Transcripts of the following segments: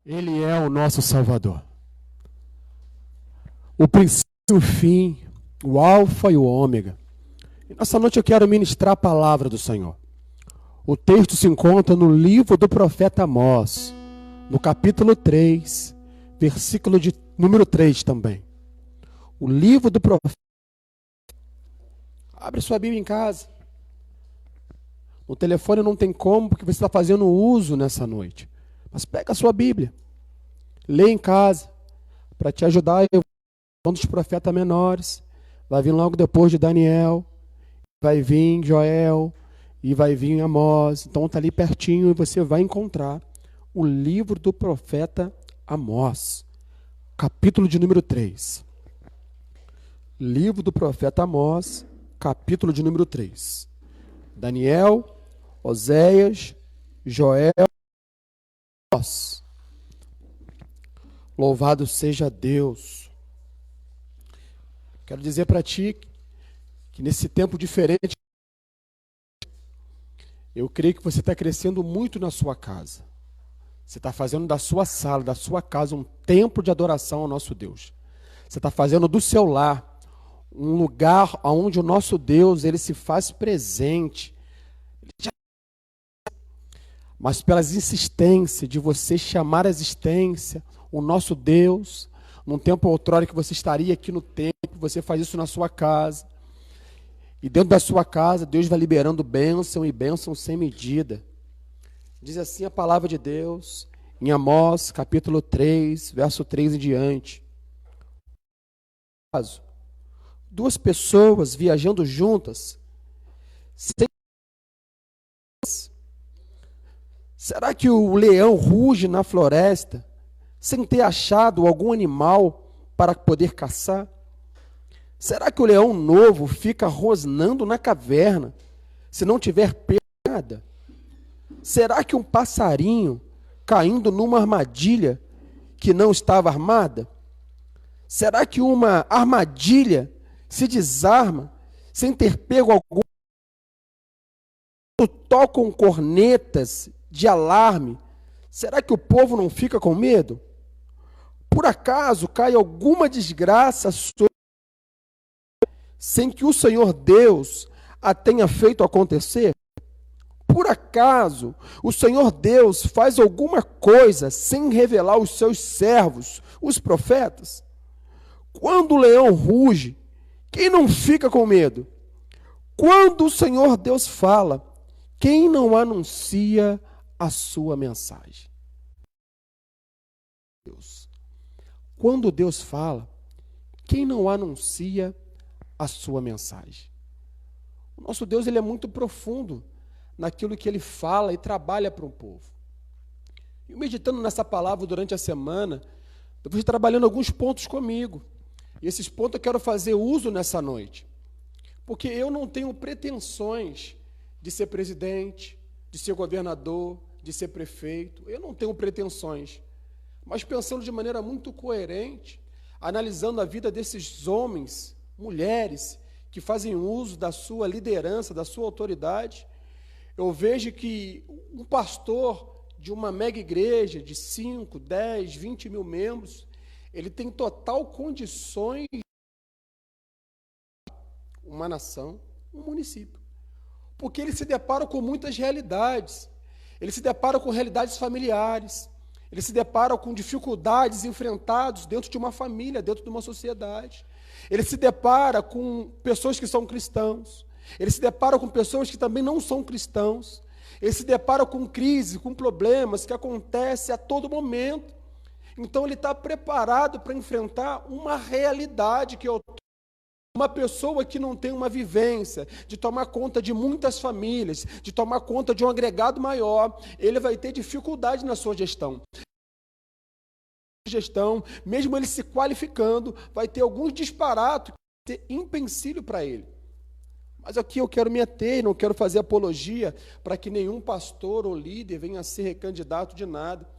Ele é o nosso Salvador. O princípio e o fim, o alfa e o ômega. E nessa noite eu quero ministrar a palavra do Senhor. O texto se encontra no livro do profeta Amós, no capítulo 3, versículo de número 3 também. O livro do profeta. Abre sua Bíblia em casa. No telefone não tem como, porque você está fazendo uso nessa noite. Mas pega a sua Bíblia. Lê em casa, para te ajudar. Um dos profetas menores. Vai vir logo depois de Daniel. Vai vir Joel. E vai vir Amós. Então está ali pertinho e você vai encontrar o livro do profeta Amós. Capítulo de número 3. Livro do profeta Amós, capítulo de número 3. Daniel, Oséias, Joel, Amós. Louvado seja Deus. Quero dizer para ti que nesse tempo diferente, eu creio que você está crescendo muito na sua casa. Você está fazendo da sua sala, da sua casa, um templo de adoração ao nosso Deus. Você está fazendo do seu lar um lugar onde o nosso Deus ele se faz presente. Mas pelas insistências de você chamar a existência o nosso Deus, num tempo outrora que você estaria aqui no templo, você faz isso na sua casa. E dentro da sua casa, Deus vai liberando bênção e bênção sem medida. Diz assim a palavra de Deus, em Amós, capítulo 3, verso 3 em diante. Duas pessoas viajando juntas, será que o leão ruge na floresta sem ter achado algum animal para poder caçar? Será que o leão novo fica rosnando na caverna se não tiver pego nada? Será que um passarinho caindo numa armadilha que não estava armada? Será que uma armadilha se desarma sem ter pego algum? Tocam cornetas de alarme, será que o povo não fica com medo? Por acaso cai alguma desgraça sobre sem que o Senhor Deus a tenha feito acontecer? Por acaso o Senhor Deus faz alguma coisa sem revelar aos seus servos, os profetas? Quando o leão ruge, quem não fica com medo? Quando o Senhor Deus fala, quem não anuncia a sua mensagem? Deus. Quando Deus fala, quem não anuncia a sua mensagem? O nosso Deus ele é muito profundo naquilo que ele fala e trabalha para um povo. E meditando nessa palavra durante a semana, eu fui trabalhando alguns pontos comigo. E esses pontos eu quero fazer uso nessa noite. Porque eu não tenho pretensões de ser presidente, de ser governador, de ser prefeito. Eu não tenho pretensões. Mas pensando de maneira muito coerente, analisando a vida desses homens, mulheres, que fazem uso da sua liderança, da sua autoridade, eu vejo que um pastor de uma mega igreja de 5, 10, 20 mil membros, ele tem total condições de uma nação, um município. Porque ele se depara com muitas realidades. Ele se depara com realidades familiares. Ele se depara com dificuldades enfrentadas dentro de uma família, dentro de uma sociedade. Ele se depara com pessoas que são cristãos. Ele se depara com pessoas que também não são cristãos. Ele se depara com crises, com problemas que acontecem a todo momento. Então ele está preparado para enfrentar uma realidade que uma pessoa que não tem uma vivência de tomar conta de muitas famílias, de tomar conta de um agregado maior, ele vai ter dificuldade na sua gestão. Mesmo ele se qualificando, vai ter alguns disparates que vai ser empecilho para ele. Mas aqui eu quero me ater, não quero fazer apologia para que nenhum pastor ou líder venha a ser recandidato de nada.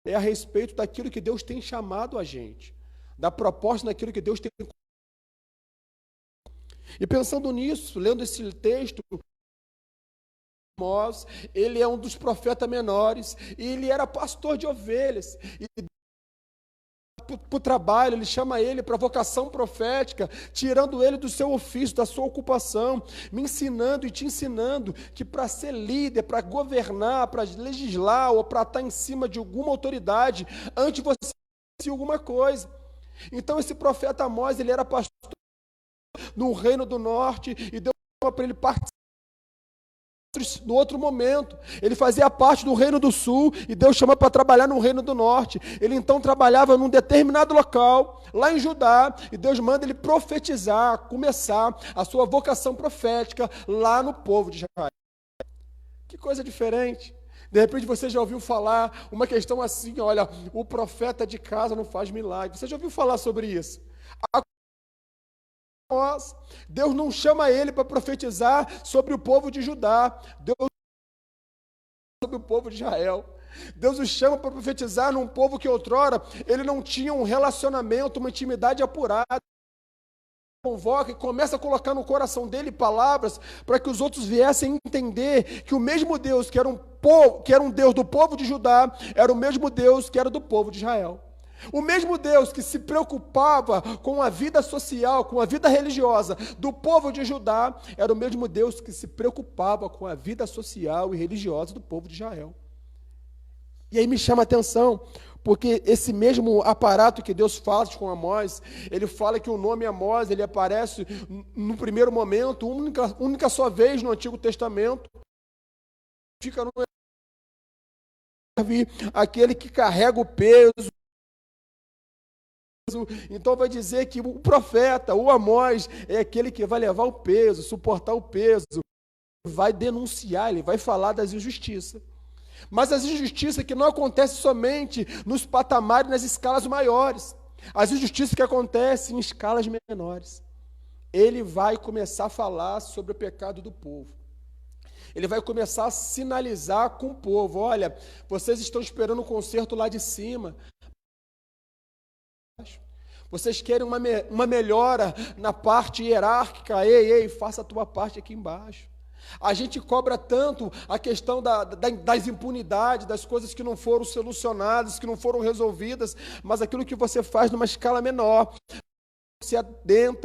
É a respeito daquilo que Deus tem chamado a gente, da proposta daquilo que Deus tem. E pensando nisso, lendo esse texto, Amós, ele é um dos profetas menores, e ele era pastor de ovelhas, e para o trabalho, ele chama ele para a vocação profética, tirando ele do seu ofício, da sua ocupação, me ensinando e te ensinando que para ser líder, para governar, para legislar, ou para estar em cima de alguma autoridade, antes você ser alguma coisa. Então esse profeta Amós, ele era pastor no reino do norte, e Deus chama para ele participar no outro momento. Ele fazia parte do reino do sul, e Deus chama para trabalhar no reino do norte. Ele então trabalhava num determinado local, lá em Judá, e Deus manda ele profetizar, começar a sua vocação profética lá no povo de Israel. Que coisa diferente. De repente você já ouviu falar uma questão assim, olha, o profeta de casa não faz milagre. Você já ouviu falar sobre isso? Deus não chama ele para profetizar sobre o povo de Judá, Deus sobre o povo de Israel. Deus o chama para profetizar num povo que outrora ele não tinha um relacionamento, uma intimidade apurada. Convoca e começa a colocar no coração dele palavras para que os outros viessem entender que o mesmo Deus que era um Deus do povo de Judá, era o mesmo Deus que era do povo de Israel. O mesmo Deus que se preocupava com a vida social, com a vida religiosa do povo de Judá, era o mesmo Deus que se preocupava com a vida social e religiosa do povo de Israel. E aí me chama a atenção, porque esse mesmo aparato que Deus faz com Amós, ele fala que o nome Amós, ele aparece no primeiro momento, única só vez no Antigo Testamento, fica no aquele que carrega o peso. Então vai dizer que o profeta, o Amós, é aquele que vai levar o peso, suportar o peso, vai denunciar, ele vai falar das injustiças. Mas as injustiças que não acontecem somente nos patamares, nas escalas maiores, as injustiças que acontecem em escalas menores. Ele vai começar a falar sobre o pecado do povo. Ele vai começar a sinalizar com o povo, olha, vocês estão esperando um conserto lá de cima, vocês querem uma melhora na parte hierárquica, ei, faça a tua parte aqui embaixo. A gente cobra tanto a questão das impunidades, das coisas que não foram solucionadas, que não foram resolvidas, mas aquilo que você faz numa escala menor,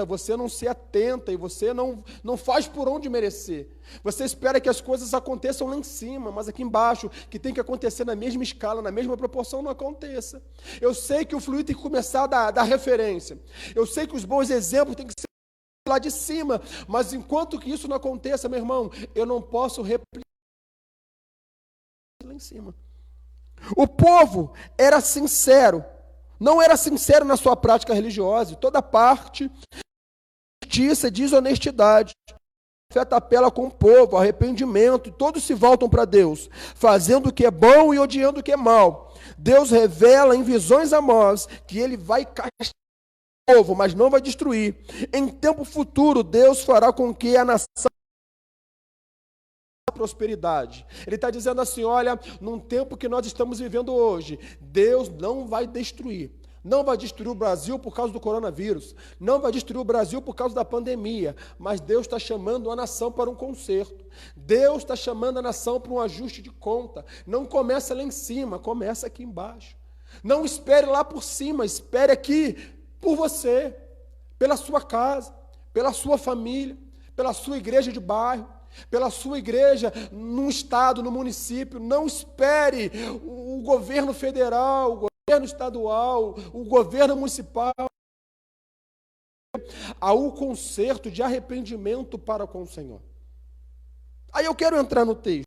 você não se atenta e você não faz por onde merecer. Você espera que as coisas aconteçam lá em cima, mas aqui embaixo, que tem que acontecer na mesma escala, na mesma proporção, não aconteça. Eu sei que o fluir tem que começar da referência. Eu sei que os bons exemplos têm que ser lá de cima, mas enquanto que isso não aconteça, meu irmão, eu não posso replicar lá em cima. O povo era sincero, não era sincero na sua prática religiosa, toda parte, justiça e desonestidade. O profeta apela com o povo, arrependimento, todos se voltam para Deus, fazendo o que é bom e odiando o que é mal. Deus revela em visões a Amós que ele vai castigar o povo, mas não vai destruir. Em tempo futuro, Deus fará com que a nação prosperidade. Ele está dizendo assim, olha, num tempo que nós estamos vivendo hoje, Deus não vai destruir. Não vai destruir o Brasil por causa do coronavírus, não vai destruir o Brasil por causa da pandemia, mas Deus está chamando a nação para um conserto. Deus está chamando a nação para um ajuste de conta. Não começa lá em cima, começa aqui embaixo. Não espere lá por cima, espere aqui por você, pela sua casa, pela sua família, pela sua igreja de bairro, pela sua igreja no estado, no município. Não espere o governo federal, o governo estadual, o governo municipal. Há um conserto de arrependimento para com o Senhor. Aí eu quero entrar no texto,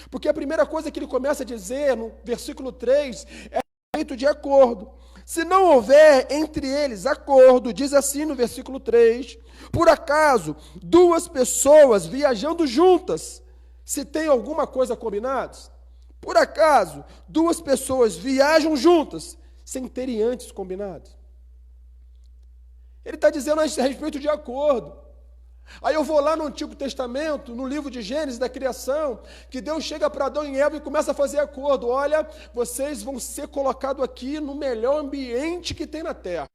porque a primeira coisa que ele começa a dizer no versículo 3 é feito de acordo. Se não houver entre eles acordo, diz assim no versículo 3, por acaso, duas pessoas viajando juntas, se tem alguma coisa combinados? Por acaso, duas pessoas viajam juntas, sem terem antes combinado? Ele está dizendo a respeito de acordo. Aí eu vou lá no Antigo Testamento, no livro de Gênesis, da criação, que Deus chega para Adão e Eva e começa a fazer acordo. Olha, vocês vão ser colocados aqui no melhor ambiente que tem na terra.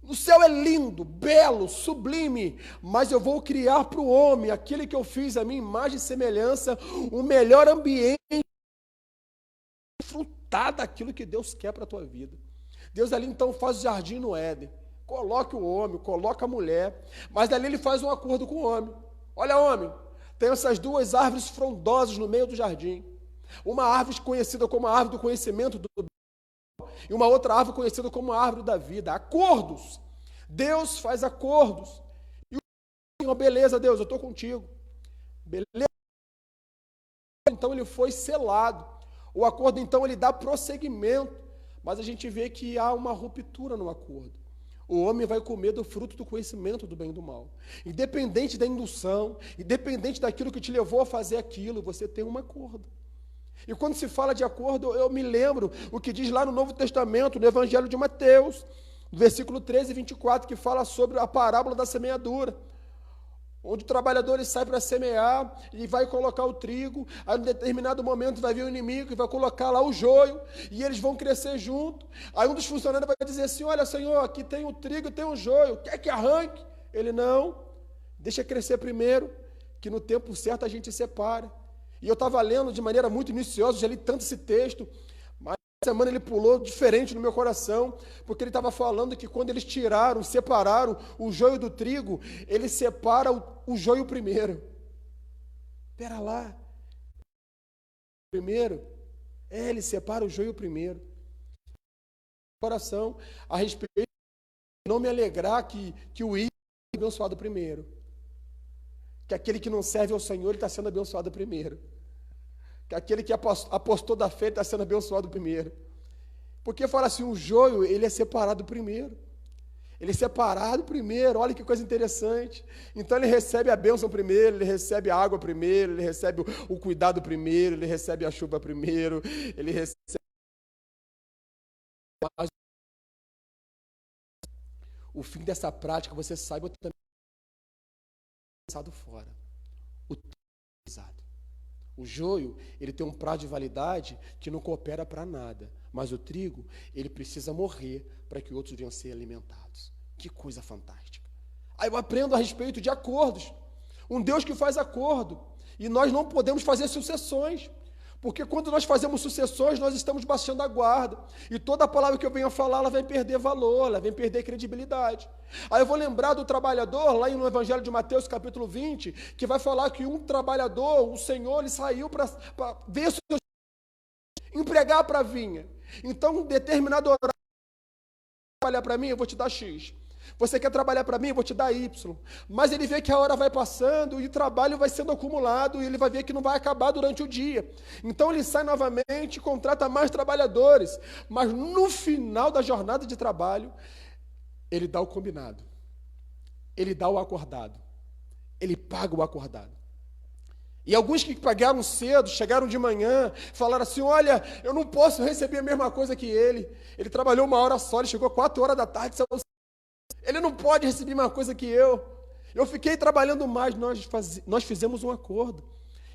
O céu é lindo, belo, sublime, mas eu vou criar para o homem, aquele que eu fiz a minha imagem e semelhança, o melhor ambiente para desfrutar daquilo que Deus quer para a tua vida. Deus ali então faz o jardim no Éden, coloca o homem, coloca a mulher, mas ali ele faz um acordo com o homem. Olha, homem, tem essas duas árvores frondosas no meio do jardim. Uma árvore conhecida como a árvore do conhecimento do bem, e uma outra árvore conhecida como a árvore da vida. Acordos. Deus faz acordos. E o Senhor, beleza, Deus, eu estou contigo. Beleza. Então ele foi selado. O acordo, então, ele dá prosseguimento. Mas a gente vê que há uma ruptura no acordo. O homem vai comer do fruto do conhecimento do bem e do mal. Independente da indução, independente daquilo que te levou a fazer aquilo, você tem um acordo. E quando se fala de acordo, eu me lembro o que diz lá no Novo Testamento, no Evangelho de Mateus, no versículo 13 e 24, que fala sobre a parábola da semeadura, onde o trabalhador sai para semear e vai colocar o trigo, aí em determinado momento vai vir o inimigo e vai colocar lá o joio, e eles vão crescer junto. Aí um dos funcionários vai dizer assim, olha, Senhor, aqui tem o trigo e tem o joio, quer que arranque? Ele, não, deixa crescer primeiro, que no tempo certo a gente separa. E eu estava lendo de maneira muito minuciosa, já li tanto esse texto, mas essa semana ele pulou diferente no meu coração, porque ele estava falando que quando eles separaram o joio do trigo, ele separa o joio primeiro. Espera lá. Primeiro? Ele separa o joio primeiro. Coração, a respeito de não me alegrar que o ímpio é abençoado primeiro. Que aquele que não serve ao Senhor está sendo abençoado primeiro. Que aquele que apostou da fé está sendo abençoado primeiro. Porque fala assim, o joio, ele é separado primeiro. Ele é separado primeiro, olha que coisa interessante. Então ele recebe a bênção primeiro, ele recebe a água primeiro, ele recebe o cuidado primeiro, ele recebe a chuva primeiro, ele recebe... O fim dessa prática, você saiba também fora. O joio, ele tem um prazo de validade que não coopera para nada, mas o trigo, ele precisa morrer para que outros venham a ser alimentados. Que coisa fantástica. Aí eu aprendo a respeito de acordos. Um Deus que faz acordo, e nós não podemos fazer sucessões. Porque quando nós fazemos sucessões, nós estamos baixando a guarda. E toda palavra que eu venho a falar, ela vai perder valor, ela vai perder credibilidade. Aí eu vou lembrar do trabalhador, lá no Evangelho de Mateus, capítulo 20, que vai falar que um trabalhador, o Senhor, ele saiu para ver se empregar para a vinha. Então, um determinado horário, trabalhar para mim, eu vou te dar X. Você quer trabalhar para mim? Eu vou te dar Y. Mas ele vê que a hora vai passando e o trabalho vai sendo acumulado e ele vai ver que não vai acabar durante o dia. Então ele sai novamente, contrata mais trabalhadores. Mas no final da jornada de trabalho, ele dá o combinado. Ele dá o acordado. Ele paga o acordado. E alguns que pagaram cedo, chegaram de manhã, falaram assim, olha, eu não posso receber a mesma coisa que ele. Ele trabalhou 1 hora só, ele chegou 4 horas da tarde, ele não pode receber uma coisa que eu. Eu fiquei trabalhando mais, nós fizemos um acordo.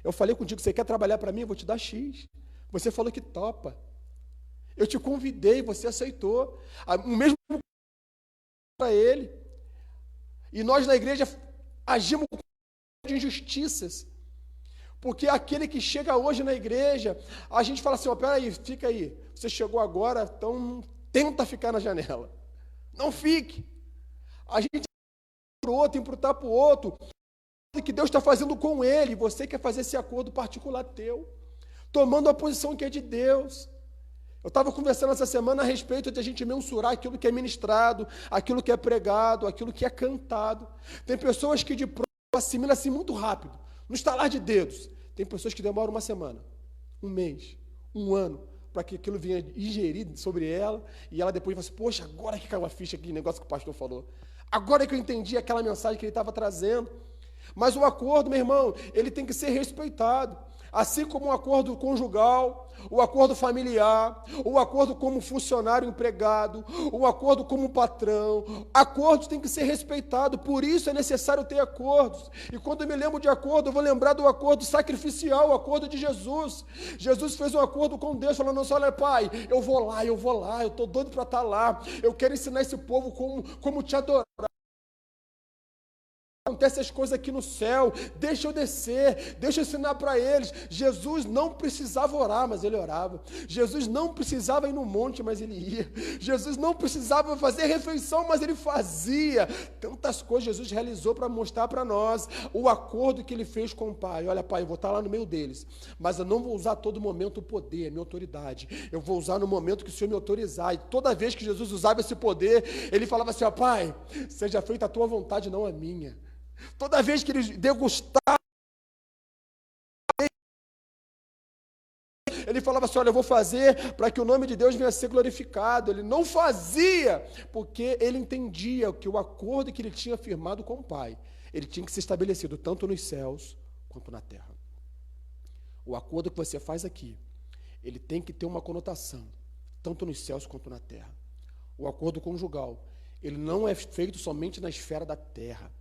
Eu falei contigo, você quer trabalhar para mim? Eu vou te dar X. Você falou que topa. Eu te convidei, você aceitou. O mesmo para ele. E nós na igreja agimos de injustiças. Porque aquele que chega hoje na igreja, a gente fala assim, ó, peraí, fica aí. Você chegou agora, então tenta ficar na janela. Não fique. A gente para o outro, imputar para o outro, que Deus está fazendo com ele, você quer fazer esse acordo particular teu, tomando a posição que é de Deus. Eu estava conversando essa semana a respeito de a gente mensurar aquilo que é ministrado, aquilo que é pregado, aquilo que é cantado. Tem pessoas que de pronto assimilam assim muito rápido, no estalar de dedos. Tem pessoas que demoram 1 semana, 1 mês, 1 ano, para que aquilo venha ingerir sobre ela, e ela depois fala assim, poxa, agora que caiu a ficha aqui, negócio que o pastor falou. Agora que eu entendi aquela mensagem que ele estava trazendo. Mas o acordo, meu irmão, ele tem que ser respeitado. Assim como o acordo conjugal, o acordo familiar, o acordo como funcionário empregado, o acordo como patrão, acordos têm que ser respeitados, por isso é necessário ter acordos. E quando eu me lembro de acordo, eu vou lembrar do acordo sacrificial, o acordo de Jesus. Jesus fez um acordo com Deus, falando assim, olha pai, eu vou lá, eu estou doido para estar lá, eu quero ensinar esse povo como te adorar. Acontece as coisas aqui no céu, deixa eu descer, deixa eu ensinar para eles. Jesus não precisava orar, mas ele orava. Jesus não precisava ir no monte, mas ele ia. Jesus não precisava fazer refeição, mas ele fazia. Tantas coisas Jesus realizou para mostrar para nós o acordo que ele fez com o Pai. Olha, Pai, eu vou estar lá no meio deles, mas eu não vou usar a todo momento o poder, a minha autoridade. Eu vou usar no momento que o Senhor me autorizar. E toda vez que Jesus usava esse poder, ele falava assim, ó, Pai, seja feita a tua vontade, não a minha. Toda vez que ele degustava, ele falava assim, olha, eu vou fazer para que o nome de Deus venha a ser glorificado. Ele não fazia, porque ele entendia que o acordo que ele tinha firmado com o Pai, ele tinha que ser estabelecido tanto nos céus quanto na terra. O acordo que você faz aqui, ele tem que ter uma conotação, tanto nos céus quanto na terra. O acordo conjugal, ele não é feito somente na esfera da terra,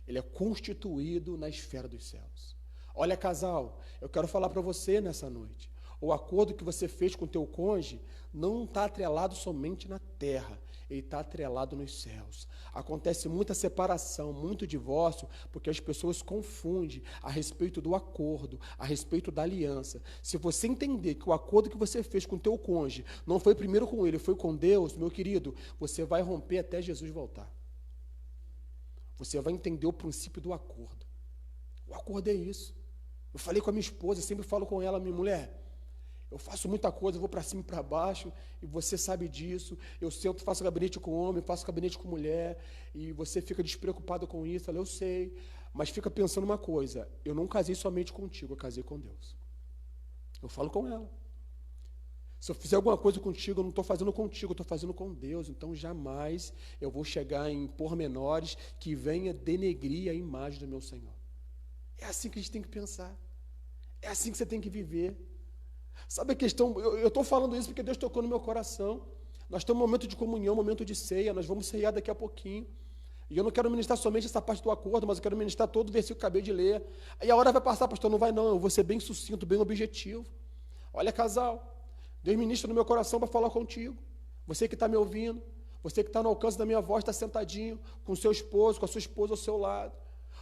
ele é constituído na esfera dos céus. Olha, casal, eu quero falar para você nessa noite. O acordo que você fez com o teu cônjuge não está atrelado somente na terra, ele está atrelado nos céus. Acontece muita separação, muito divórcio, porque as pessoas confundem a respeito do acordo, a respeito da aliança. Se você entender que o acordo que você fez com o teu cônjuge não foi primeiro com ele, foi com Deus, meu querido, você vai romper até Jesus voltar. Você vai entender o princípio do acordo. O acordo é isso. Eu falei com a minha esposa, eu sempre falo com ela, minha mulher, eu faço muita coisa, eu vou para cima e para baixo, e você sabe disso. Eu sento, faço gabinete com homem, faço gabinete com mulher, e você fica despreocupado com isso. Ela, eu sei, mas fica pensando uma coisa, eu não casei somente contigo, eu casei com Deus. Eu falo com ela. Se eu fizer alguma coisa contigo, eu não estou fazendo contigo, eu estou fazendo com Deus. Então, jamais eu vou chegar em pormenores que venha denegrir a imagem do meu Senhor. É assim que a gente tem que pensar. É assim que você tem que viver. Sabe a questão? Eu estou falando isso porque Deus tocou no meu coração. Nós temos um momento de comunhão, um momento de ceia. Nós vamos ceiar daqui a pouquinho. E eu não quero ministrar somente essa parte do acordo, mas eu quero ministrar todo o versículo que eu acabei de ler. Aí a hora vai passar, pastor, não vai não. Eu vou ser bem sucinto, bem objetivo. Olha, casal, Deus ministra no meu coração para falar contigo. Você que está me ouvindo, você que está no alcance da minha voz, está sentadinho com o seu esposo, com a sua esposa ao seu lado.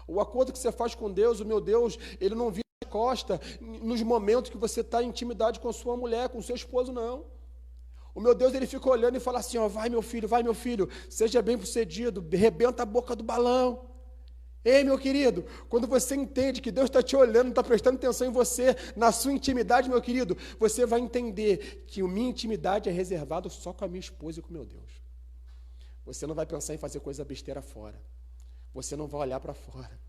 O acordo que você faz com Deus, o meu Deus, ele não vira as costas nos momentos que você está em intimidade com a sua mulher, com o seu esposo, não. O meu Deus, ele fica olhando e fala assim, ó, vai meu filho, seja bem sucedido, rebenta a boca do balão. Ei, meu querido, quando você entende que Deus está te olhando, está prestando atenção em você, na sua intimidade, meu querido, você vai entender que a minha intimidade é reservada só com a minha esposa e com o meu Deus. Você não vai pensar em fazer coisa besteira fora. Você não vai olhar para fora.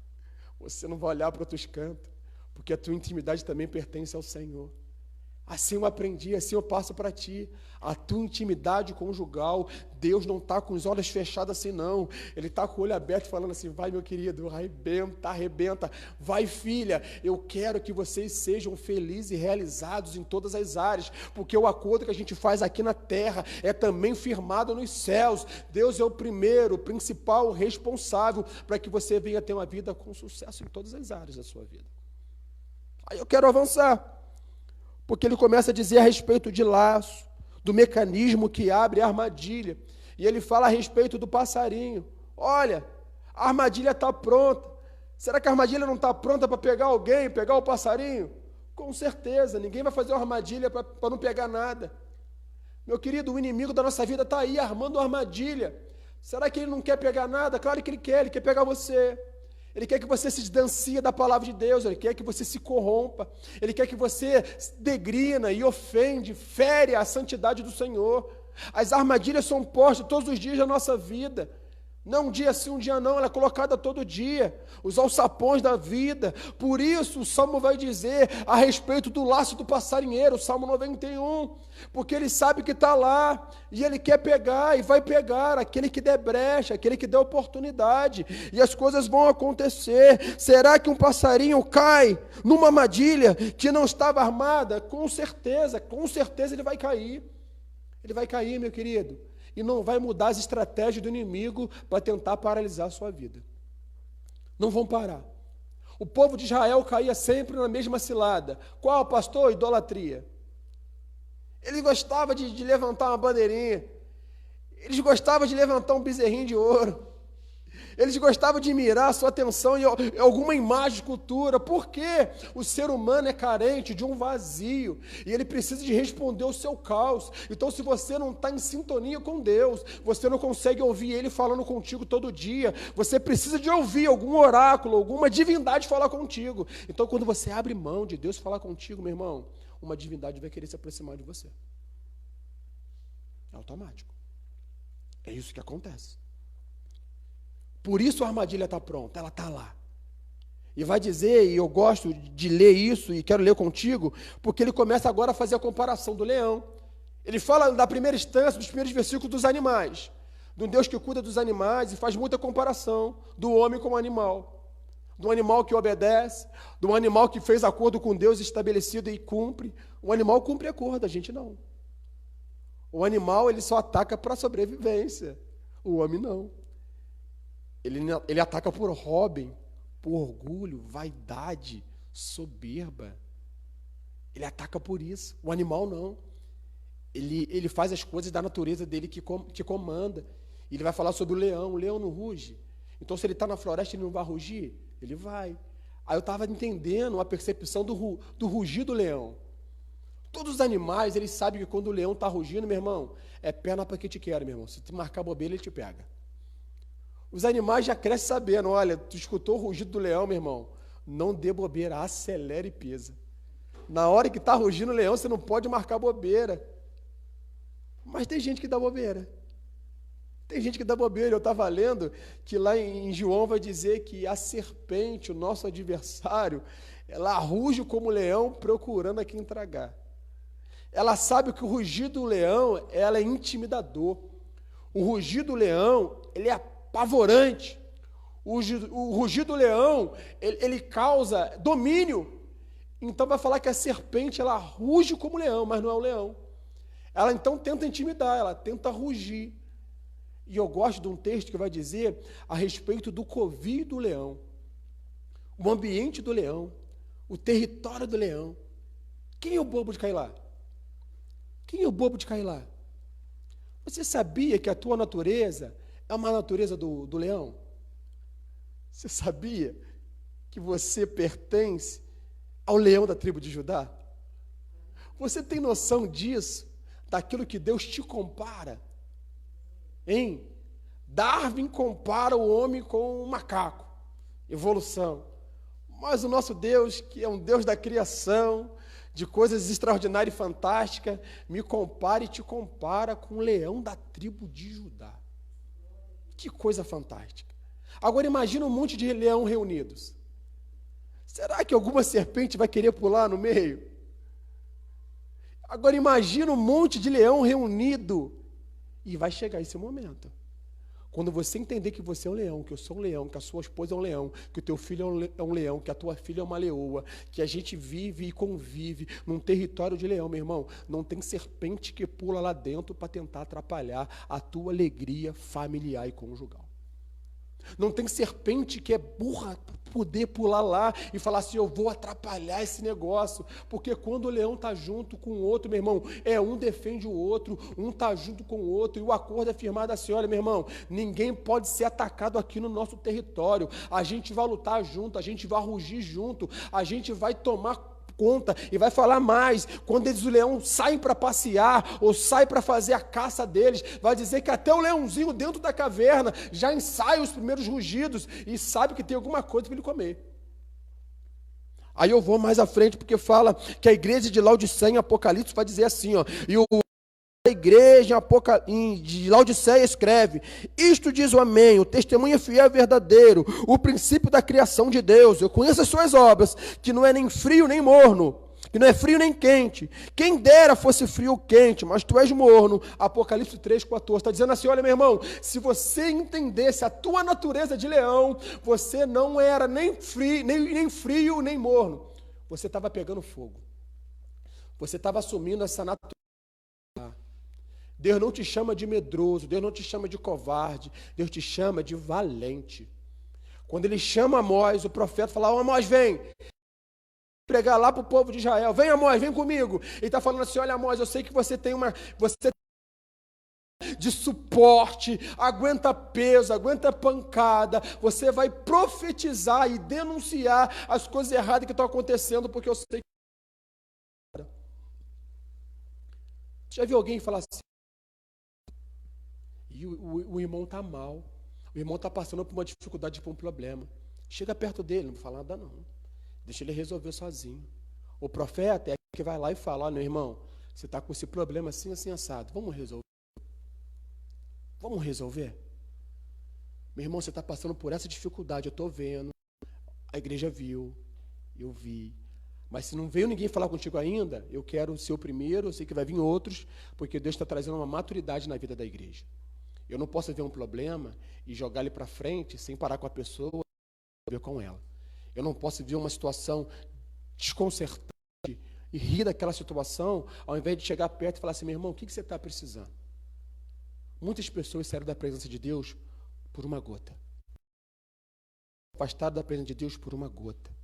Você não vai olhar para outros cantos, porque a tua intimidade também pertence ao Senhor. Assim eu aprendi, assim eu passo para ti. A tua intimidade conjugal, Deus não está com os olhos fechados assim não. Ele está com o olho aberto falando assim, vai meu querido, arrebenta. Vai filha, eu quero que vocês sejam felizes e realizados em todas as áreas, porque o acordo que a gente faz aqui na terra é também firmado nos céus. Deus é o primeiro, o principal, o responsável para que você venha ter uma vida com sucesso em todas as áreas da sua vida. Aí eu quero avançar. Porque ele começa a dizer a respeito de laço, do mecanismo que abre a armadilha. E ele fala a respeito do passarinho. Olha, a armadilha está pronta. Será que a armadilha não está pronta para pegar alguém, pegar o passarinho? Com certeza, ninguém vai fazer uma armadilha para não pegar nada. Meu querido, o inimigo da nossa vida está aí armando uma armadilha. Será que ele não quer pegar nada? Claro que ele quer pegar você. Ele quer que você se distancie da palavra de Deus, ele quer que você se corrompa, ele quer que você degrina e ofende, fere a santidade do Senhor. As armadilhas são postas todos os dias da nossa vida. Não um dia sim, um dia não, ela é colocada todo dia. Os alçapões da vida. Por isso o Salmo vai dizer a respeito do laço do passarinheiro, o Salmo 91. Porque ele sabe que está lá e ele quer pegar e vai pegar aquele que der brecha, aquele que der oportunidade. E as coisas vão acontecer. Será que um passarinho cai numa armadilha que não estava armada? Com certeza ele vai cair. Ele vai cair, meu querido. E não vai mudar as estratégias do inimigo para tentar paralisar a sua vida. Não vão parar. O povo de Israel caía sempre na mesma cilada. Qual, pastor? Idolatria. Ele gostava de levantar uma bandeirinha. Eles gostavam de levantar um bezerrinho de ouro. Eles gostavam de mirar a sua atenção em alguma imagem, escultura. Por quê? O ser humano é carente de um vazio. E ele precisa de responder o seu caos. Então, se você não está em sintonia com Deus, você não consegue ouvir Ele falando contigo todo dia. Você precisa de ouvir algum oráculo, alguma divindade falar contigo. Então, quando você abre mão de Deus falar contigo, meu irmão, uma divindade vai querer se aproximar de você. É automático. É isso que acontece. Por isso a armadilha está pronta, ela está lá. E vai dizer, e eu gosto de ler isso, e quero ler contigo, porque ele começa agora a fazer a comparação do leão. Ele fala da primeira instância, dos primeiros versículos dos animais. De um Deus que cuida dos animais e faz muita comparação do homem com o animal. Do animal que obedece, do animal que fez acordo com Deus estabelecido e cumpre. O animal cumpre acordo, a gente não. O animal ele só ataca para a sobrevivência, o homem não. Ele ataca por hobby, por orgulho, vaidade, soberba. Ele ataca por isso. O animal não. Ele faz as coisas da natureza dele que comanda. Ele vai falar sobre o leão não ruge. Então, se ele está na floresta, ele não vai rugir? Ele vai. Aí eu estava entendendo a percepção do rugir do leão. Todos os animais, eles sabem que quando o leão está rugindo, meu irmão, é perna para que te quer, meu irmão. Se tu marcar bobeira, ele te pega. Os animais já crescem sabendo, olha, tu escutou o rugido do leão, meu irmão, não dê bobeira, acelera e pisa. Na hora que está rugindo o leão, você não pode marcar bobeira. Mas tem gente que dá bobeira. Tem gente que dá bobeira. Eu estava lendo que lá em João vai dizer que a serpente, o nosso adversário, ela ruge como leão procurando a quem tragar. Ela sabe que o rugido do leão, ela é intimidador. O rugido do leão, ele é apavorante. O rugido do leão, ele causa domínio. Então vai falar que a serpente, ela ruge como leão, mas não é o leão. Ela então tenta intimidar, ela tenta rugir. E eu gosto de um texto que vai dizer a respeito do covil do leão, o ambiente do leão, o território do leão. Quem é o bobo de cair lá? Quem é o bobo de cair lá? Você sabia que a tua natureza é uma natureza do leão? Você sabia que você pertence ao leão da tribo de Judá? Você tem noção disso? Daquilo que Deus te compara? Hein? Darwin compara o homem com um macaco. Evolução. Mas o nosso Deus, que é um Deus da criação, de coisas extraordinárias e fantásticas, me compara e te compara com o leão da tribo de Judá. Que coisa fantástica. Agora imagina um monte de leão reunidos. Será que alguma serpente vai querer pular no meio? Agora imagina um monte de leão reunido. E vai chegar esse momento. Quando você entender que você é um leão, que eu sou um leão, que a sua esposa é um leão, que o teu filho é um leão, que a tua filha é uma leoa, que a gente vive e convive num território de leão, meu irmão, não tem serpente que pula lá dentro para tentar atrapalhar a tua alegria familiar e conjugal. Não tem serpente que é burra para poder pular lá e falar assim, eu vou atrapalhar esse negócio. Porque quando o leão está junto com o outro, meu irmão, um defende o outro, um está junto com o outro, e o acordo é firmado assim, olha, meu irmão, ninguém pode ser atacado aqui no nosso território. A gente vai lutar junto, a gente vai rugir junto, a gente vai tomar conta e vai falar mais. Quando eles, o leão, saem para passear ou saem para fazer a caça deles, vai dizer que até o leãozinho dentro da caverna já ensaia os primeiros rugidos e sabe que tem alguma coisa para ele comer. Aí eu vou mais à frente porque fala que a igreja de Laodiceia em Apocalipse vai dizer assim, ó, e o igreja de Laodiceia escreve: isto diz o Amém, o testemunho fiel e verdadeiro, o princípio da criação de Deus. Eu conheço as suas obras, que não é nem frio nem morno, que não é frio nem quente. Quem dera fosse frio ou quente, mas tu és morno. Apocalipse 3,14. Está dizendo assim: olha, meu irmão, se você entendesse a tua natureza de leão, você não era nem frio, nem morno. Você estava pegando fogo. Você estava assumindo essa natureza. Deus não te chama de medroso, Deus não te chama de covarde, Deus te chama de valente. Quando ele chama Amós, o profeta fala: ó, Amós, vem pregar lá para o povo de Israel. Vem, Amós, vem comigo. Ele está falando assim: olha, Amós, eu sei que você tem de suporte, aguenta peso, aguenta pancada, você vai profetizar e denunciar as coisas erradas que estão acontecendo, porque eu sei que... Já viu alguém falar assim? E o irmão está mal, o irmão está passando por uma dificuldade, por um problema. Chega perto dele, não fala nada não, deixa ele resolver sozinho. O profeta é aquele que vai lá e fala: olha, meu irmão, você está com esse problema assim, assim, assado, vamos resolver. Vamos resolver? Meu irmão, você está passando por essa dificuldade, eu estou vendo, a igreja viu, eu vi, mas se não veio ninguém falar contigo ainda, eu quero ser o primeiro, eu sei que vai vir outros, porque Deus está trazendo uma maturidade na vida da igreja. Eu não posso ver um problema e jogar ele para frente sem parar com a pessoa e ver com ela. Eu não posso ver uma situação desconcertante e rir daquela situação, ao invés de chegar perto e falar assim: meu irmão, o que você está precisando? Muitas pessoas saíram da presença de Deus por uma gota. Afastaram da presença de Deus por uma gota.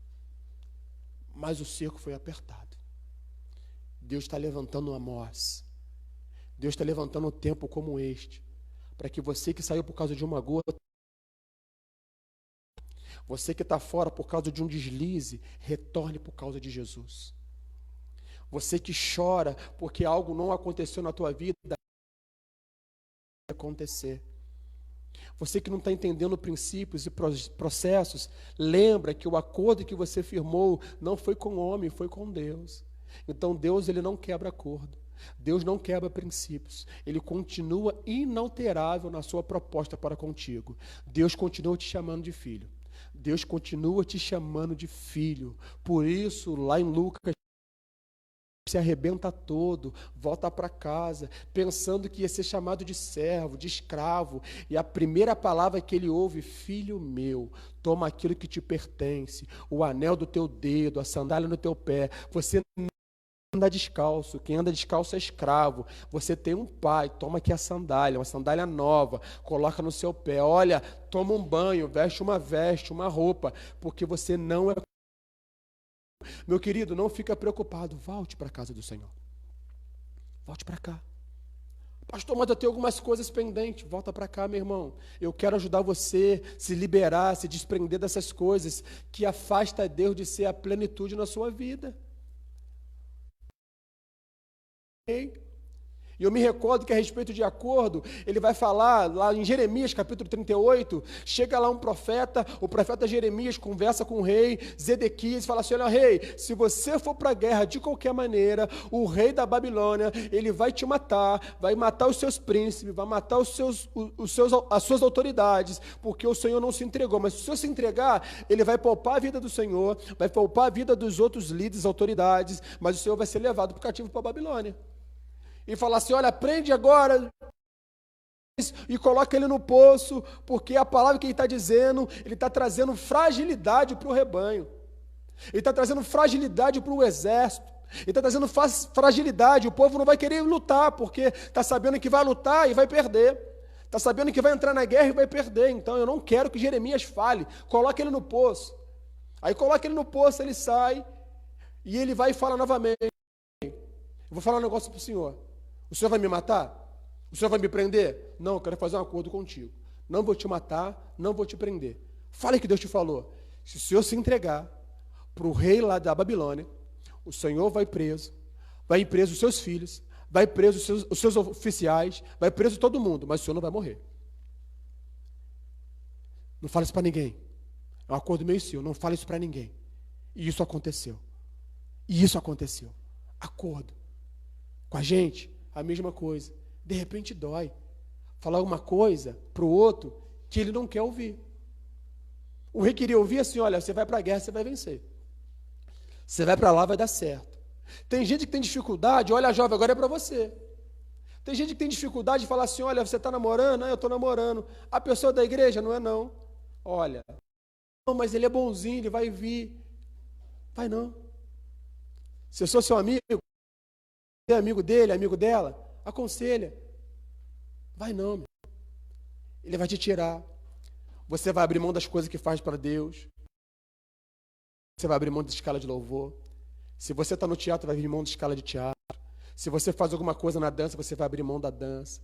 Mas o cerco foi apertado. Deus está levantando um Amós. Deus está levantando um tempo como este, para que você que saiu por causa de uma gota, você que está fora por causa de um deslize, retorne por causa de Jesus. Você que chora porque algo não aconteceu na tua vida, acontecer. Você que não está entendendo princípios e processos, lembra que o acordo que você firmou não foi com o homem, foi com Deus. Então Deus, ele não quebra acordo. Deus não quebra princípios. Ele continua inalterável na sua proposta para contigo. Deus continua te chamando de filho. Deus continua te chamando de filho. Por isso, lá em Lucas, se arrebenta todo, volta para casa, pensando que ia ser chamado de servo, de escravo, e a primeira palavra que ele ouve: filho meu, toma aquilo que te pertence, o anel do teu dedo, a sandália no teu pé. Você não anda descalço, quem anda descalço é escravo. Você tem um pai, toma aqui a sandália, uma sandália nova, coloca no seu pé. Olha, toma um banho, veste, uma roupa, porque você não é... Meu querido, não fica preocupado, volte para a casa do Senhor. Volte para cá. Pastor, mas eu tenho algumas coisas pendentes. Volta para cá, meu irmão. Eu quero ajudar você a se liberar, se desprender dessas coisas que afasta Deus de ser a plenitude na sua vida. E eu me recordo que a respeito de acordo, ele vai falar lá em Jeremias, capítulo 38, chega lá um profeta, o profeta Jeremias conversa com o rei Zedequias e fala assim: olha, rei, se você for para a guerra de qualquer maneira, o rei da Babilônia, ele vai te matar, vai matar os seus príncipes, vai matar as suas autoridades, porque o Senhor não se entregou. Mas se o Senhor se entregar, ele vai poupar a vida do Senhor, vai poupar a vida dos outros líderes, autoridades, mas o Senhor vai ser levado para cativo para a Babilônia. E falar assim: olha, prende agora e coloca ele no poço, porque a palavra que ele está dizendo, ele está trazendo fragilidade para o rebanho, ele está trazendo fragilidade para o exército, ele está trazendo fragilidade. O povo não vai querer lutar, porque está sabendo que vai lutar e vai perder, está sabendo que vai entrar na guerra e vai perder. Então eu não quero que Jeremias fale, coloque ele no poço. Aí coloca ele no poço, ele sai e ele vai e fala novamente: eu vou falar um negócio para o senhor. O senhor vai me matar? O senhor vai me prender? Não, eu quero fazer um acordo contigo. Não vou te matar, não vou te prender. Fale que Deus te falou. Se o senhor se entregar para o rei lá da Babilônia, o senhor vai preso os seus filhos, vai preso os seus oficiais, vai preso todo mundo, mas o senhor não vai morrer. Não fale isso para ninguém. É um acordo meio seu, não fale isso para ninguém. E isso aconteceu. Acordo. Com a gente, a mesma coisa. De repente dói. Falar uma coisa para o outro que ele não quer ouvir. O rei queria ouvir assim, olha, você vai para a guerra, você vai vencer. Você vai para lá, vai dar certo. Tem gente que tem dificuldade, olha, jovem, agora é para você. Tem gente que tem dificuldade de falar assim, olha, você está namorando? Eu estou namorando. A pessoa da igreja? Não é não. Olha, não, mas ele é bonzinho, ele vai vir. Vai não. Se eu sou seu amigo, é amigo dele, amigo dela, aconselha. Vai não, meu. Ele vai te tirar. Você vai abrir mão das coisas que faz para Deus. Você vai abrir mão de escala de louvor. Se você está no teatro, vai abrir mão de escala de teatro. Se você faz alguma coisa na dança, você vai abrir mão da dança.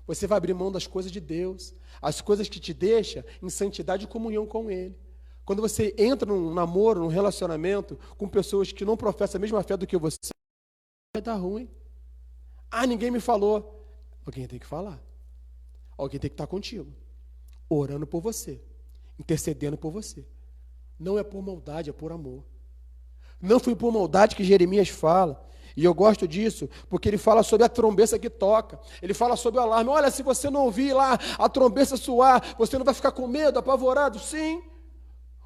Você vai abrir mão das coisas de Deus. As coisas que te deixam em santidade e comunhão com Ele. Quando você entra num namoro, num relacionamento com pessoas que não professam a mesma fé do que você, vai dar ruim. Ah, ninguém me falou. Alguém tem que falar. Alguém tem que estar contigo. Orando por você. Intercedendo por você. Não é por maldade, é por amor. Não foi por maldade que Jeremias fala. E eu gosto disso, porque ele fala sobre a trombeta que toca. Ele fala sobre o alarme. Olha, se você não ouvir lá a trombeta soar, você não vai ficar com medo, apavorado? Sim.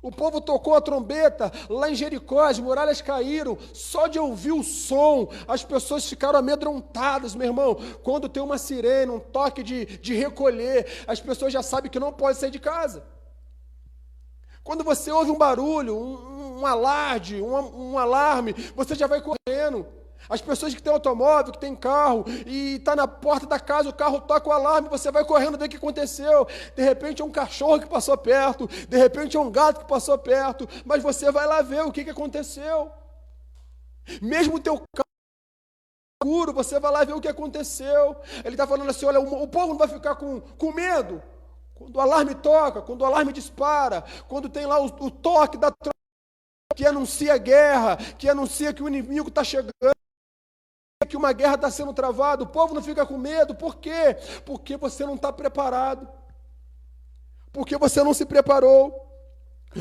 O povo tocou a trombeta lá em Jericó, as muralhas caíram. Só de ouvir o som, as pessoas ficaram amedrontadas, meu irmão. Quando tem uma sirene, um toque de recolher, as pessoas já sabem que não pode sair de casa. Quando você ouve um barulho, um alarde, um alarme, você já vai correndo. As pessoas que têm automóvel, que têm carro, e está na porta da casa, o carro toca o alarme, você vai correndo ver o que aconteceu. De repente é um cachorro que passou perto, de repente é um gato que passou perto, mas você vai lá ver o que aconteceu. Mesmo o teu carro seguro, você vai lá ver o que aconteceu. Ele está falando assim, olha, o povo não vai ficar com medo. Quando o alarme toca, quando o alarme dispara, quando tem lá o toque da trombeta que anuncia a guerra, que anuncia que o inimigo está chegando, que uma guerra está sendo travada, o povo não fica com medo. Por quê? Porque você não está preparado. Porque você não se preparou.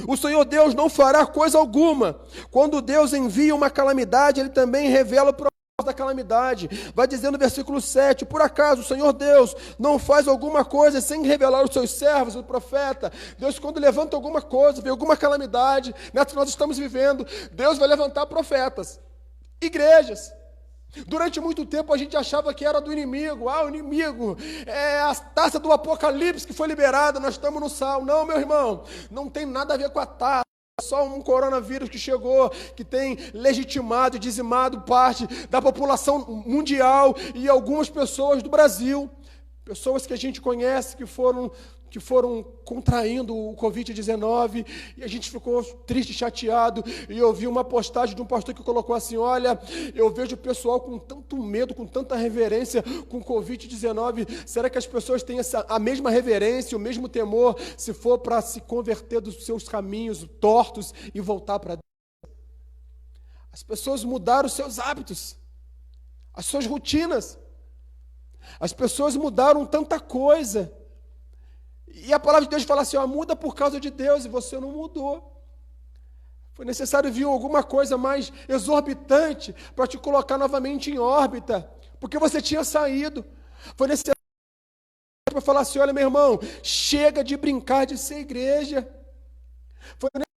O Senhor Deus não fará coisa alguma. Quando Deus envia uma calamidade, Ele também revela o propósito da calamidade. Vai dizendo no versículo 7, por acaso o Senhor Deus não faz alguma coisa sem revelar os seus servos, o profeta? Deus, quando levanta alguma coisa, vê alguma calamidade, nessa que nós estamos vivendo, Deus vai levantar profetas, igrejas. Durante muito tempo a gente achava que era do inimigo. Ah, o inimigo é a taça do Apocalipse que foi liberada, nós estamos no sal. Não, meu irmão, não tem nada a ver com a taça. É só um coronavírus que chegou, que tem legitimado e dizimado parte da população mundial e algumas pessoas do Brasil. Pessoas que a gente conhece que foram contraindo o Covid-19, e a gente ficou triste, chateado, e eu vi uma postagem de um pastor que colocou assim, olha, eu vejo o pessoal com tanto medo, com tanta reverência com o Covid-19, será que as pessoas têm a mesma reverência, o mesmo temor, se for para se converter dos seus caminhos tortos e voltar para Deus? As pessoas mudaram os seus hábitos, as suas rotinas, as pessoas mudaram tanta coisa, e a palavra de Deus fala assim, ó, muda por causa de Deus, e você não mudou. Foi necessário vir alguma coisa mais exorbitante para te colocar novamente em órbita, porque você tinha saído. Foi necessário para falar assim, olha, meu irmão, chega de brincar de ser igreja. Foi necessário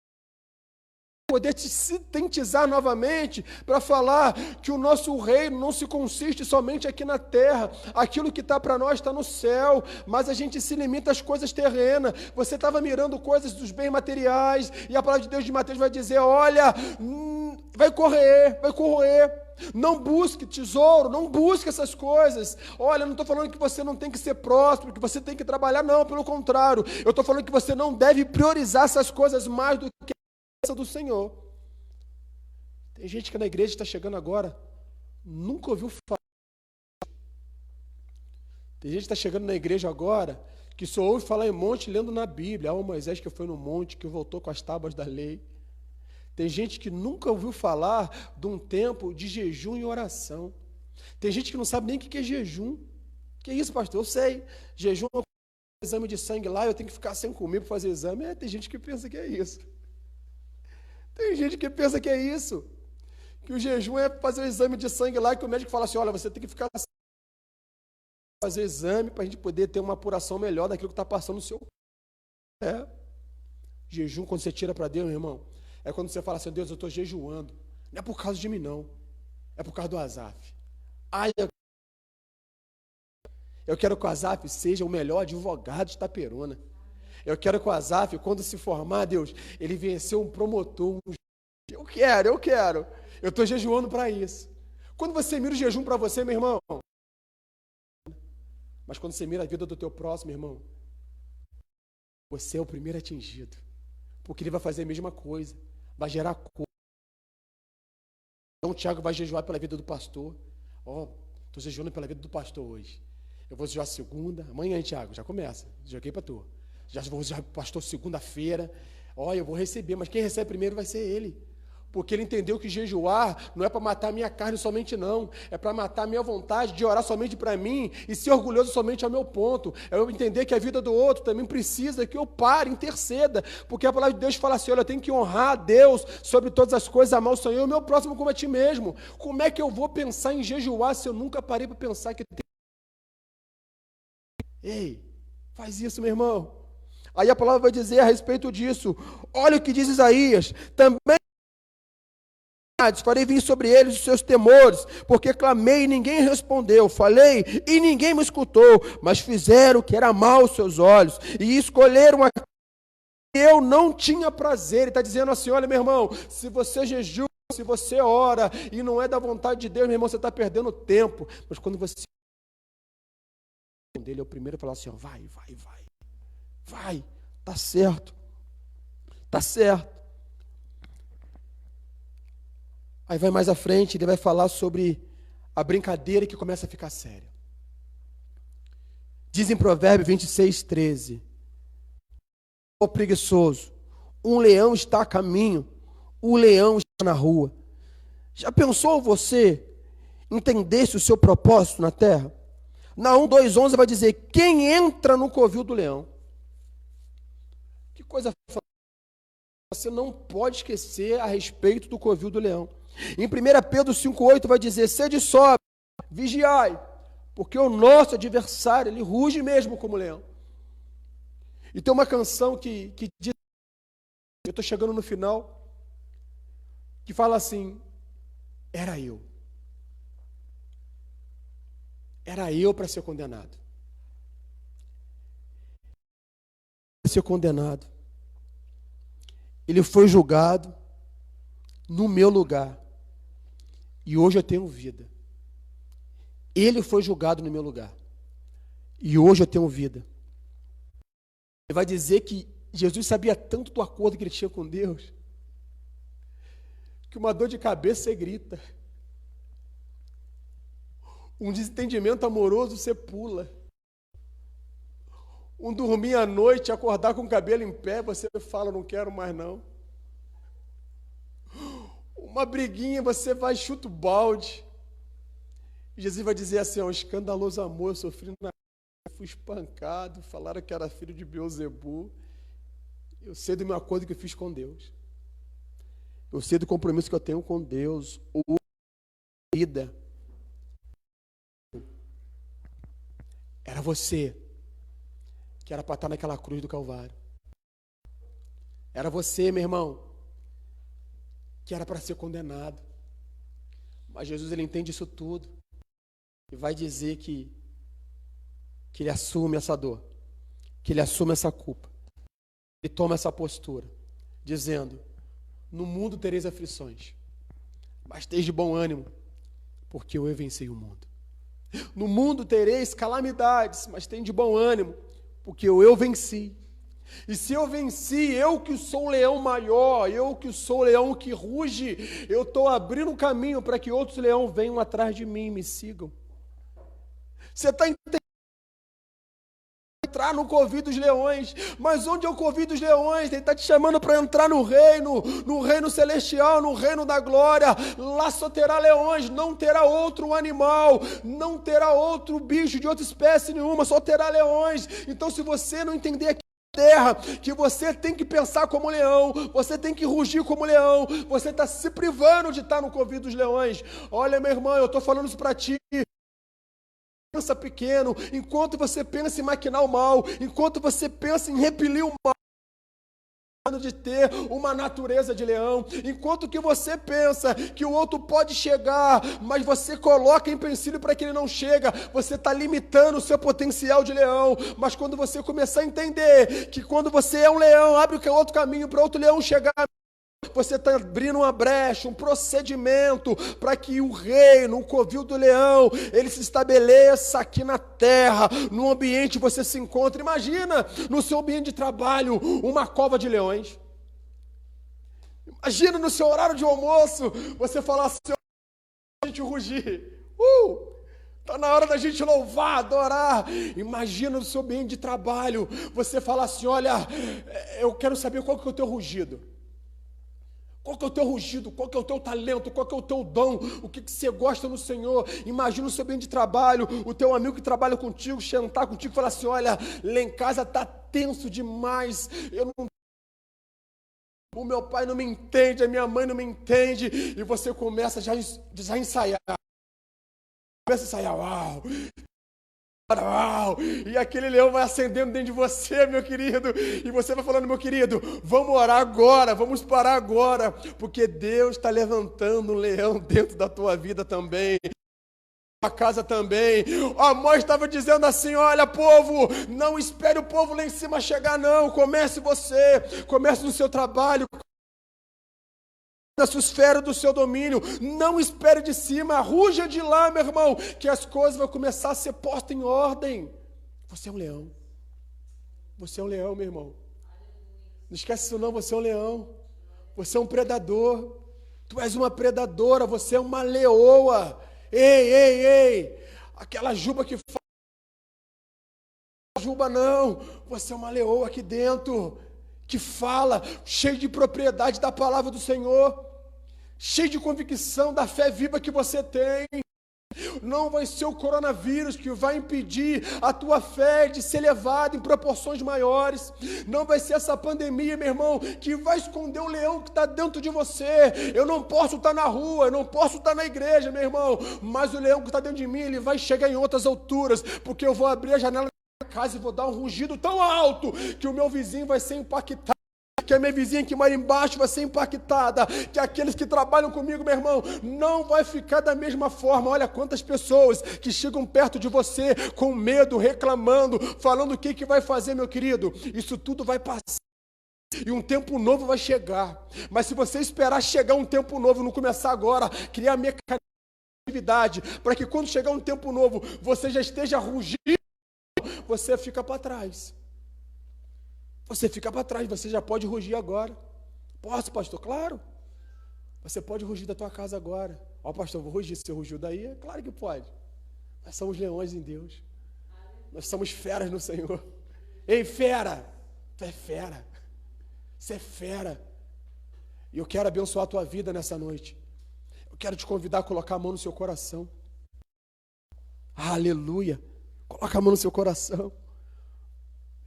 poder te sintetizar novamente para falar que o nosso reino não se consiste somente aqui na terra, aquilo que está para nós está no céu, mas a gente se limita às coisas terrenas. Você estava mirando coisas dos bens materiais, e a palavra de Deus de Mateus vai dizer, olha, vai correr, não busque tesouro, não busque essas coisas. Olha, eu não estou falando que você não tem que ser próspero, que você tem que trabalhar, não, pelo contrário, eu estou falando que você não deve priorizar essas coisas mais do que do Senhor. Tem gente que na igreja está chegando agora, nunca ouviu falar. Tem gente que está chegando na igreja agora, que só ouve falar em monte lendo na Bíblia. Ah, o Moisés que foi no monte, que voltou com as tábuas da lei. Tem gente que nunca ouviu falar de um tempo de jejum e oração. Tem gente que não sabe nem o que é jejum. Que é isso, pastor? Eu sei. Jejum é um exame de sangue lá, eu tenho que ficar sem comer para fazer exame. Tem gente que pensa que é isso. Tem gente que pensa que é isso, que o jejum é fazer o exame de sangue lá, que o médico fala assim, olha, você tem que ficar fazer exame para a gente poder ter uma apuração melhor daquilo que está passando no seu corpo. Jejum, quando você tira para Deus, meu irmão, é quando você fala assim, Deus, eu estou jejuando. Não é por causa de mim, não. É por causa do Asaf. Eu quero que o Asaf seja o melhor advogado de Itaperuna. Eu quero que o Asaf, quando se formar, Deus, ele venceu um promotor. Eu quero. Eu estou jejuando para isso. Quando você mira o jejum para você, meu irmão, mas quando você mira a vida do teu próximo, irmão, você é o primeiro atingido. Porque ele vai fazer a mesma coisa. Vai gerar cor. Então o Tiago vai jejuar pela vida do pastor. Estou jejuando pela vida do pastor hoje. Eu vou jejuar segunda. Amanhã, Tiago, já começa. Joguei para tu. Já vou jejuar para o pastor segunda-feira. Eu vou receber, mas quem recebe primeiro vai ser ele. Porque ele entendeu que jejuar não é para matar a minha carne somente, não. É para matar a minha vontade de orar somente para mim e ser orgulhoso somente ao meu ponto. É eu entender que a vida do outro também precisa que eu pare, interceda. Porque a palavra de Deus fala assim, olha, eu tenho que honrar a Deus sobre todas as coisas, amar o Senhor e o meu próximo como a ti mesmo. Como é que eu vou pensar em jejuar se eu nunca parei para pensar que... Ei, faz isso, meu irmão. Aí a palavra vai dizer a respeito disso. Olha o que diz Isaías. Também farei vir sobre eles os seus temores, porque clamei e ninguém respondeu, falei e ninguém me escutou, mas fizeram o que era mal aos seus olhos, e escolheram aquilo que eu não tinha prazer. Ele está dizendo assim, olha meu irmão, se você jejua, se você ora, e não é da vontade de Deus, meu irmão, você está perdendo tempo, mas quando você dele é o primeiro a falar assim, vai, tá certo. Aí vai mais à frente, ele vai falar sobre a brincadeira que começa a ficar séria. Diz em Provérbios 26:13, ó preguiçoso, um leão está a caminho, o leão está na rua. Já pensou você entendesse o seu propósito na terra? Naum 2:11 vai dizer, quem entra no covil do leão? Que coisa você não pode esquecer a respeito do covil do leão. Em 1 Pedro 5:8 vai dizer, sede sóbrios, vigiai, porque o nosso adversário, ele ruge mesmo como leão. E tem uma canção que diz, eu estou chegando no final, que fala assim, era eu para ser condenado. Ele foi julgado no meu lugar. E hoje eu tenho vida. Ele foi julgado no meu lugar. E hoje eu tenho vida. Ele vai dizer que Jesus sabia tanto do acordo que ele tinha com Deus, que uma dor de cabeça você grita. Um desentendimento amoroso você pula. Um dormir à noite, acordar com o cabelo em pé, você fala, não quero mais não. Uma briguinha, você vai e chuta o balde. Jesus vai dizer assim, escandaloso amor, eu sofri fui espancado, falaram que era filho de Beelzebu. Eu sei do meu acordo que eu fiz com Deus. Eu sei do compromisso que eu tenho com Deus. Vida. Era você que era para estar naquela cruz do Calvário. Era você, meu irmão, que era para ser condenado. Mas Jesus, ele entende isso tudo. E vai dizer que ele assume essa dor. Que ele assume essa culpa. Ele toma essa postura. Dizendo, no mundo tereis aflições. Mas esteja de bom ânimo. Porque eu venci o mundo. No mundo tereis calamidades. Mas tenha de bom ânimo. Porque eu venci. E se eu venci, eu que sou o leão maior, eu que sou o leão que ruge, eu estou abrindo um caminho para que outros leões venham atrás de mim e me sigam. Você está entendendo? Entrar no covil dos leões, mas onde é o covil dos leões? Ele está te chamando para entrar no reino celestial, no reino da glória. Lá só terá leões, não terá outro animal, não terá outro bicho de outra espécie nenhuma, só terá leões. Então, se você não entender aqui terra, que você tem que pensar como leão, você tem que rugir como leão, você está se privando de estar no covil dos leões. Olha, meu irmão, eu estou falando isso para ti. pensa pequeno, enquanto você pensa em maquinar o mal, enquanto você pensa em repelir o mal, de ter uma natureza de leão, enquanto que você pensa que o outro pode chegar, mas você coloca empecilho para que ele não chega, você está limitando o seu potencial de leão. Mas quando você começar a entender que quando você é um leão, abre o outro caminho para outro leão chegar, você está abrindo uma brecha, um procedimento para que o reino, o covil do leão, ele se estabeleça aqui na terra, no ambiente que você se encontra. Imagina no seu ambiente de trabalho uma cova de leões. Imagina no seu horário de almoço você falar assim: a gente rugir. Está na hora da gente louvar, adorar. Imagina no seu ambiente de trabalho você falar assim: olha, eu quero saber qual que é o teu rugido. Qual que é o teu rugido? Qual que é o teu talento? Qual que é o teu dom? O que você gosta no Senhor? Imagina o seu ambiente de trabalho, o teu amigo que trabalha contigo, sentar contigo e falar assim: olha, lá em casa está tenso demais, o meu pai não me entende, a minha mãe não me entende, e você começa já a ensaiar. Começa a ensaiar, uau, e aquele leão vai acendendo dentro de você, meu querido, e você vai falando: meu querido, vamos orar agora, vamos parar agora, porque Deus está levantando um leão dentro da tua vida também, a casa também. A mãe estava dizendo assim: olha, povo, não espere o povo lá em cima chegar, não, comece você, comece no seu trabalho, na sua esfera do seu domínio, não espere de cima, ruja de lá, meu irmão, que as coisas vão começar a ser postas em ordem. Você é um leão, você é um leão, meu irmão, não esquece isso não, você é um leão, você é um predador, tu és uma predadora, você é uma leoa. Ei, aquela juba que fala, juba não, você é uma leoa aqui dentro, que fala, cheio de propriedade da palavra do Senhor, cheio de convicção da fé viva que você tem. Não vai ser o coronavírus que vai impedir a tua fé de ser levada em proporções maiores. Não vai ser essa pandemia, meu irmão, que vai esconder o leão que está dentro de você. Eu não posso estar na rua, eu não posso estar na igreja, meu irmão, mas o leão que está dentro de mim, ele vai chegar em outras alturas, porque eu vou abrir a janela casa e vou dar um rugido tão alto que o meu vizinho vai ser impactado, que a minha vizinha que mora embaixo vai ser impactada, que aqueles que trabalham comigo, meu irmão, não vai ficar da mesma forma. Olha quantas pessoas que chegam perto de você com medo, reclamando, falando o que vai fazer, meu querido. Isso tudo vai passar e um tempo novo vai chegar. Mas se você esperar chegar um tempo novo, não começar agora, criar mecanismo para que quando chegar um tempo novo, você já esteja rugindo, você fica para trás. Você fica para trás, você já pode rugir agora. Posso, pastor? Claro. Você pode rugir da tua casa agora. Ó, pastor, vou rugir. Você rugiu daí? É claro que pode. Nós somos leões em Deus. Nós somos feras no Senhor. Ei, fera! Tu é fera. Você é fera. E eu quero abençoar a tua vida nessa noite. Eu quero te convidar a colocar a mão no seu coração. Aleluia. Coloca a mão no seu coração.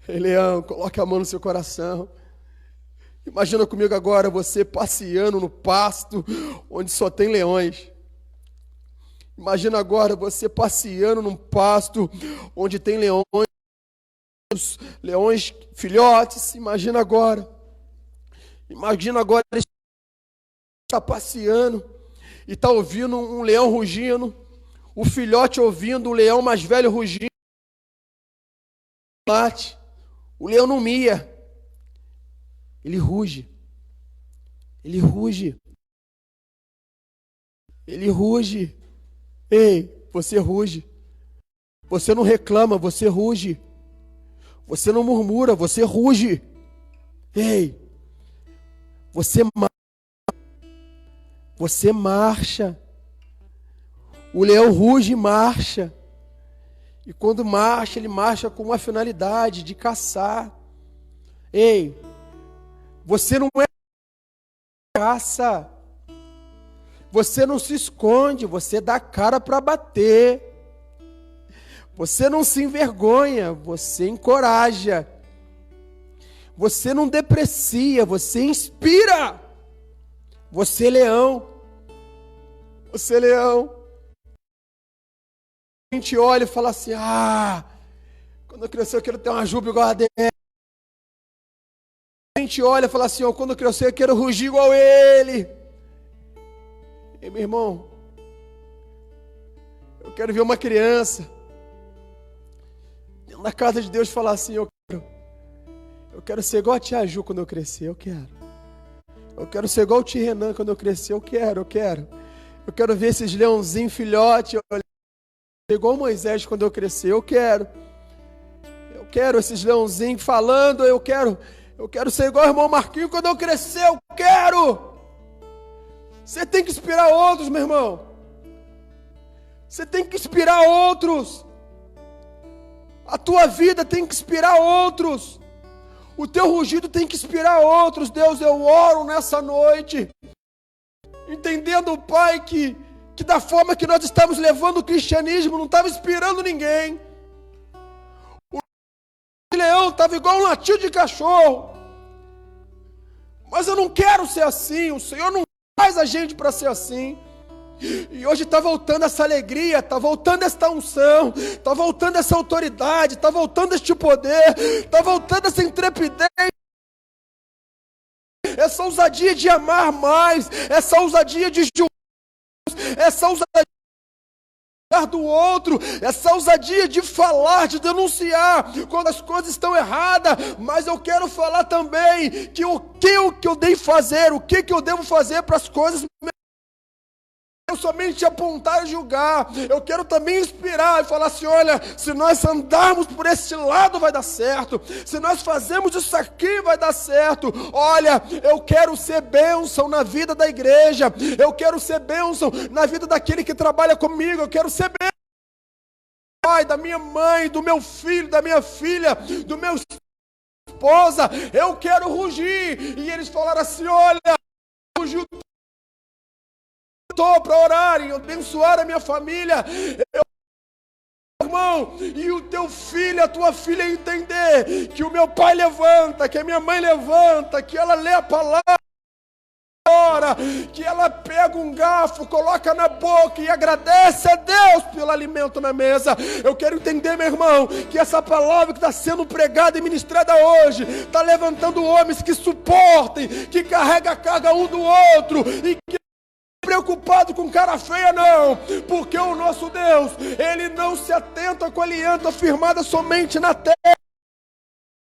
Ei, leão, coloca a mão no seu coração. Imagina comigo agora você passeando no pasto onde só tem leões. Imagina agora você passeando num pasto onde tem leões filhotes. Imagina agora ele está passeando e está ouvindo um leão rugindo, o filhote ouvindo o leão mais velho rugindo. O leão não mia, ele ruge, ele ruge. Ei, você ruge. Você não reclama, você ruge. Você não murmura, você ruge. Ei, você marcha. O leão ruge e marcha. E quando marcha, ele marcha com uma finalidade de caçar. Ei, você não é caça. Você não se esconde, você dá cara para bater. Você não se envergonha, você encoraja. Você não deprecia, você inspira. Você é leão. Você é leão. A gente olha e fala assim, quando eu crescer eu quero ter uma juba igual a dele. A gente olha e fala assim, quando eu crescer eu quero rugir igual ele. E meu irmão, eu quero ver uma criança dentro da casa de Deus falar assim, eu quero ser igual a tia Ju quando eu crescer, eu quero. Eu quero ser igual o tio Renan quando eu crescer, eu quero. Eu quero ver esses leãozinhos filhote, igual Moisés quando eu crescer, eu quero. Eu quero esses leãozinhos falando, eu quero ser igual o irmão Marquinhos quando eu crescer, eu quero. Você tem que inspirar outros, meu irmão. Você tem que inspirar outros. A tua vida tem que inspirar outros. O teu rugido tem que inspirar outros. Deus, eu oro nessa noite, entendendo, Pai, que da forma que nós estamos levando o cristianismo, não estava inspirando ninguém. O leão estava igual um latido de cachorro. Mas eu não quero ser assim. O Senhor não faz a gente para ser assim. E hoje está voltando essa alegria, está voltando esta unção, está voltando essa autoridade, está voltando este poder, está voltando essa intrepidez, essa ousadia de amar mais, essa ousadia de julgar, essa ousadia do outro, essa ousadia de falar, de denunciar quando as coisas estão erradas. Mas eu quero falar também que o que eu devo fazer, o que eu devo fazer para as coisas eu somente apontar e julgar. Eu quero também inspirar e falar assim, olha, se nós andarmos por esse lado vai dar certo, se nós fazemos isso aqui vai dar certo. Olha, eu quero ser bênção na vida da igreja, eu quero ser bênção na vida daquele que trabalha comigo, eu quero ser bênção do pai, da minha mãe, do meu filho, da minha filha, do meu esposa. Eu quero rugir. E eles falaram assim, olha, rugiu para orar e abençoar a minha família, irmão, e o teu filho, a tua filha entender que o meu pai levanta, que a minha mãe levanta, que ela lê a palavra, que ela pega um garfo, coloca na boca e agradece a Deus pelo alimento na mesa. Eu quero entender, meu irmão, que essa palavra que está sendo pregada e ministrada hoje está levantando homens que suportem, que carregam a carga um do outro e que preocupado com cara feia, não, porque o nosso Deus, Ele não se atenta com aliança firmada somente na terra,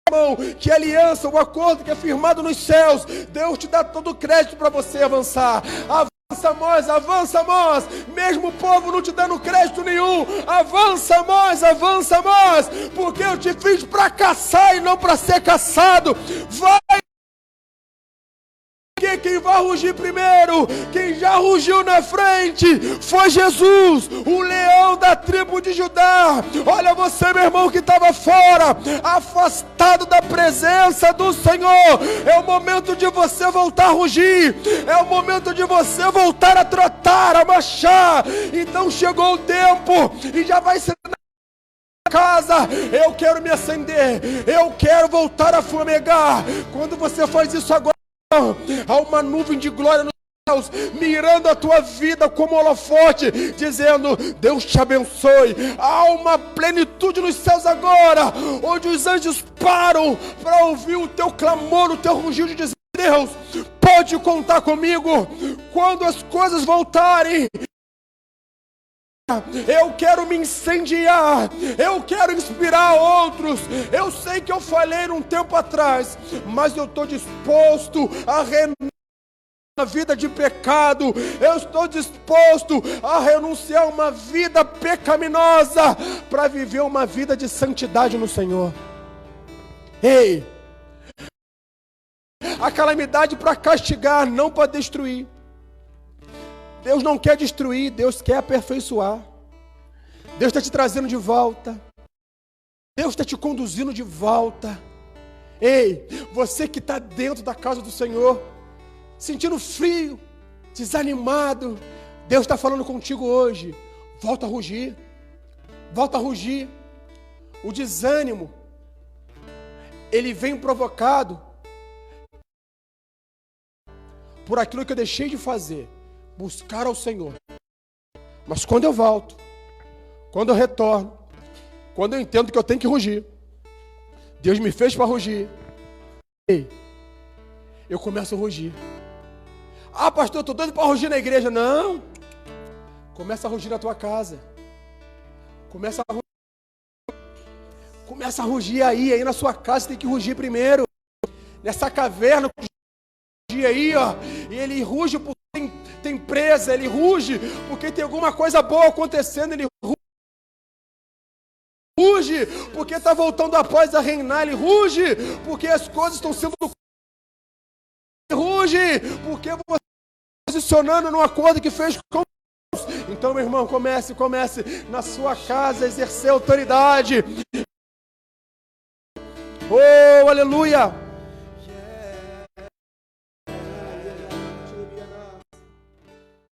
irmão, que aliança, o acordo que é firmado nos céus. Deus te dá todo o crédito para você avançar. Avança mais, mesmo o povo não te dando crédito nenhum, avança mais, porque eu te fiz para caçar e não para ser caçado. Vai! Quem vai rugir primeiro, quem já rugiu na frente, foi Jesus, o leão da tribo de Judá. Olha você, meu irmão, que estava fora, afastado da presença do Senhor. É o momento de você voltar a rugir, é o momento de você voltar a trotar, a marchar. Então chegou o tempo e já vai ser casa. Eu quero me acender, eu quero voltar a fumegar. Quando você faz isso agora, há uma nuvem de glória nos céus, mirando a tua vida como holofote, dizendo, Deus te abençoe. Há uma plenitude nos céus agora, onde os anjos param para ouvir o teu clamor, o teu rugido, de dizer, Deus, pode contar comigo. Quando as coisas voltarem, eu quero me incendiar, eu quero inspirar outros. Eu sei que eu falei um tempo atrás, mas eu estou disposto a renunciar a uma vida de pecado. Eu estou disposto a renunciar a uma vida pecaminosa para viver uma vida de santidade no Senhor. Ei, a calamidade para castigar, não para destruir. Deus não quer destruir, Deus quer aperfeiçoar. Deus está te trazendo de volta. Deus está te conduzindo de volta. Ei, você que está dentro da casa do Senhor, sentindo frio, desanimado, Deus está falando contigo hoje. Volta a rugir. Volta a rugir. O desânimo, ele vem provocado por aquilo que eu deixei de fazer. Buscar ao Senhor. Mas quando eu volto, quando eu retorno, quando eu entendo que eu tenho que rugir, Deus me fez para rugir, eu começo a rugir. Ah, pastor, eu estou doido para rugir na igreja. Não. Começa a rugir na tua casa. Começa a rugir aí na sua casa, você tem que rugir primeiro. Nessa caverna, rugir aí, ó. E ele ruge porque tem presa, ele ruge porque tem alguma coisa boa acontecendo, ele ruge porque está voltando após a reinar, ele ruge porque as coisas estão sendo... Ruge porque você está posicionando num acordo que fez com Deus. Então, meu irmão, comece na sua casa a exercer autoridade. Oh, aleluia!